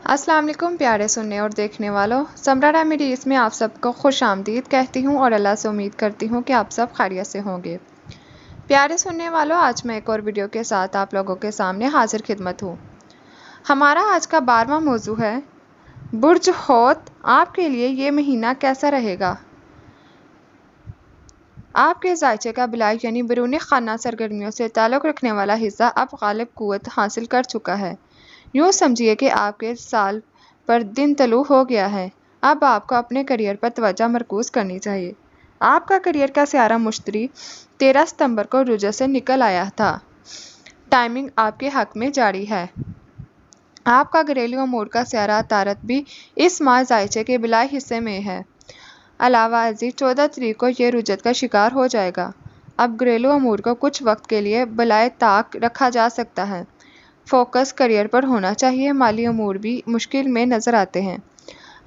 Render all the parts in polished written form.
अस्सलाम वालेकुम प्यारे सुनने और देखने वालों, समरा रेमेडीज़ में आप सबको खुश आमदीद कहती हूँ और अल्लाह से उम्मीद करती हूँ कि आप सब खैरियत से होंगे। प्यारे सुनने वालों, आज मैं एक और वीडियो के साथ आप लोगों के सामने हाजिर खिदमत हूँ। हमारा आज का 12वां मौजू है बुर्ज हौत, आपके लिए ये महीना कैसा रहेगा। आपके जायचे का बिलाई यानी बैरून खाना सरगर्मियों से ताल्लुक़ रखने वाला हिस्सा अब गालिब कुव्वत हासिल कर चुका है। यूँ समझिए कि आपके साल पर दिन तलू हो गया है। अब आपको अपने करियर पर तवज्जो मरकूज़ करनी चाहिए। आपका करियर का सियारा मुश्तरी 13 सितंबर को रुजू से निकल आया था। टाइमिंग आपके हक में जारी है। आपका घरेलू अमूर का सियारा तारत भी इस माह जायचे के बिलाई हिस्से में है। अलावा अजीज 14 तारीख को ये रुजत का शिकार हो जाएगा। अब घरेलू अमूर को कुछ वक्त के लिए बलाए ताक रखा जा सकता है। फोकस करियर पर होना चाहिए। माली अमूर भी मुश्किल में नज़र आते हैं।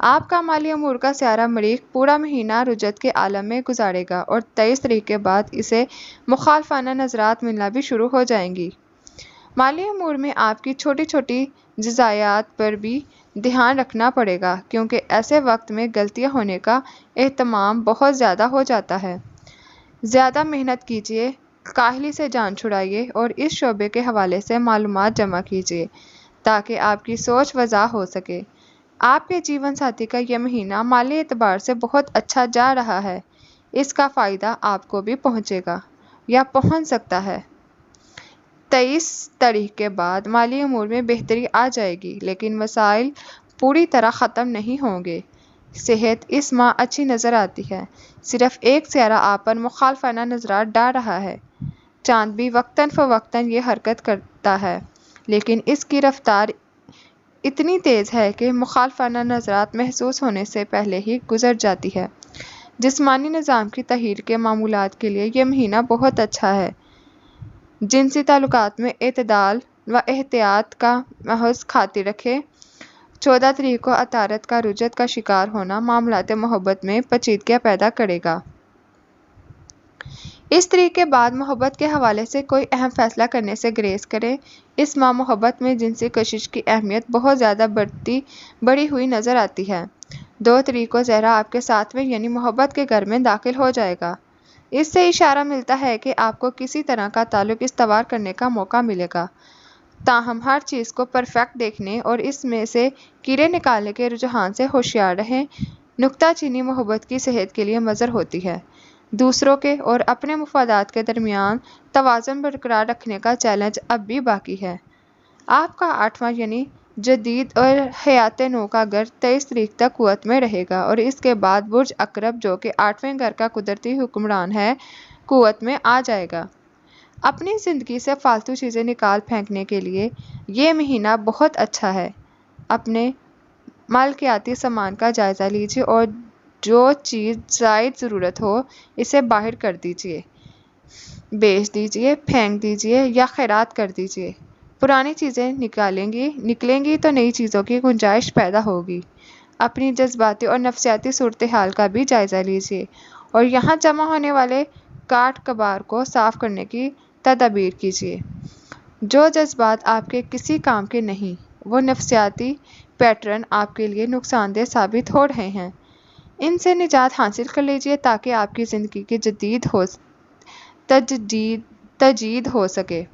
आपका माली अमूर का सियारा मरीख पूरा महीना रुजत के आलम में गुजारेगा और 23 तारीख के बाद इसे मुखालफाना नजरात मिलना भी शुरू हो जाएंगी। माली अमूर में आपकी छोटी छोटी जज़ायात पर भी ध्यान रखना पड़ेगा, क्योंकि ऐसे वक्त में गलतियां होने का एहतमाम बहुत ज़्यादा हो जाता है। ज़्यादा मेहनत कीजिए, काहली से जान छुड़ाइए और इस शोबे के हवाले से मालूमात जमा कीजिए ताकि आपकी सोच वज़ा हो सके। आपके जीवन साथी का यह महीना माली एतबार से बहुत अच्छा जा रहा है। इसका फ़ायदा आपको भी पहुंचेगा या पहुंच सकता है। 23 तारीख के बाद माली अमूर में बेहतरी आ जाएगी, लेकिन मसाइल पूरी तरह ख़त्म नहीं होंगे। सेहत इस माह अच्छी नज़र आती है। सिर्फ एक सियारा आप पर मुखालफाना नजरात डाल रहा है। चांद भी वक्तन फ़वक्तन ये हरकत करता है, लेकिन इसकी रफ्तार इतनी तेज़ है कि मुखालफाना नजरात महसूस होने से पहले ही गुजर जाती है। जिस्मानी निज़ाम की तहीर के मामूलात के लिए यह महीना बहुत अच्छा है। जिनसी ताल्लुकात में एतदाल व एहतियात का महज खातिर रखें। 14 तारीख को अतारत का रुजत का शिकार होना मामलात मोहब्बत में पेचीदगियाँ पैदा करेगा। इस तारीख के बाद मोहब्बत के हवाले से कोई अहम फैसला करने से गुरेज करें। इस माह मोहब्बत में जिनसी कशिश की अहमियत बहुत ज़्यादा बढ़ी हुई नज़र आती है। 2 तारीख को ज़हरा आपके साथ में यानी मोहब्बत के घर में दाखिल हो जाएगा। इससे इशारा मिलता है कि आपको किसी तरह का ताल्लुक इस्तवार करने का मौका मिलेगा। ताहम हर चीज़ को परफेक्ट देखने और इसमें से कीड़े निकालने के रुझान से होशियार रहें। नुक्ताचीनी मोहब्बत की सेहत के लिए मज़र होती है। दूसरों के और अपने मुफादात के दरमियान तवाज़ुन बरकरार रखने का चैलेंज अब भी बाकी है। आपका 8वां यानी जदीद और हयात नौ का घर 23 तारीख तक कुव्वत में रहेगा और इसके बाद बुर्ज अकरब, जो कि 8वें घर का कुदरती हुक्मरान है, कुव्वत में आ जाएगा। अपनी ज़िंदगी से फालतू चीज़ें निकाल फेंकने के लिए ये महीना बहुत अच्छा है। अपने मालकियाती सामान का जायज़ा लीजिए और जो चीज़ ज़ायद ज़रूरत हो इसे बाहर कर दीजिए, बेच दीजिए, फेंक दीजिए या खैरात कर दीजिए। पुरानी चीज़ें निकलेंगी तो नई चीज़ों की गुंजाइश पैदा होगी। अपनी जज्बाती और नफसियाती सूरत हाल का भी जायज़ा लीजिए और यहाँ जमा होने वाले काट कबार को साफ़ करने की तदबीर कीजिए। जो जज्बात आपके किसी काम के नहीं, वो नफसियाती पैटर्न आपके लिए नुकसानदेह साबित हो रहे हैं, इनसे निजात हासिल कर लीजिए ताकि आपकी ज़िंदगी की तजदीद हो सके।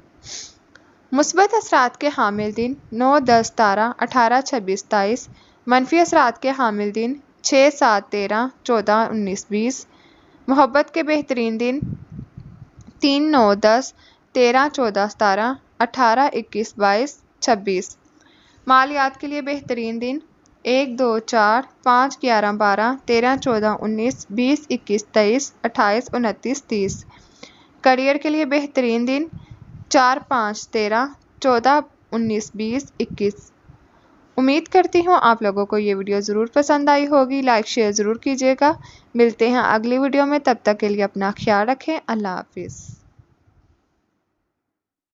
मुस्बत असरात के हामिल दिन 9, 10, 12, 18, 26, 27। मनफी असरात के हामिल दिन 6, 7, 13, 14, 19, 20। मोहब्बत के बेहतरीन दिन 3, 9, 10, 13, 14, 17, 18, 21, 22, 26। मालियात के लिए बेहतरीन दिन 1, 2, 4, 5, 11, 12, 13, 14, 19, 20, 21, 23, 28, 29, 30। करियर के लिए बेहतरीन दिन 4, 5, 13, 14, 19, 20, 21। उम्मीद करती हूँ आप लोगों को ये वीडियो ज़रूर पसंद आई होगी। लाइक शेयर ज़रूर कीजिएगा। मिलते हैं अगली वीडियो में, तब तक के लिए अपना ख्याल रखें। अल्लाह हाफिज़।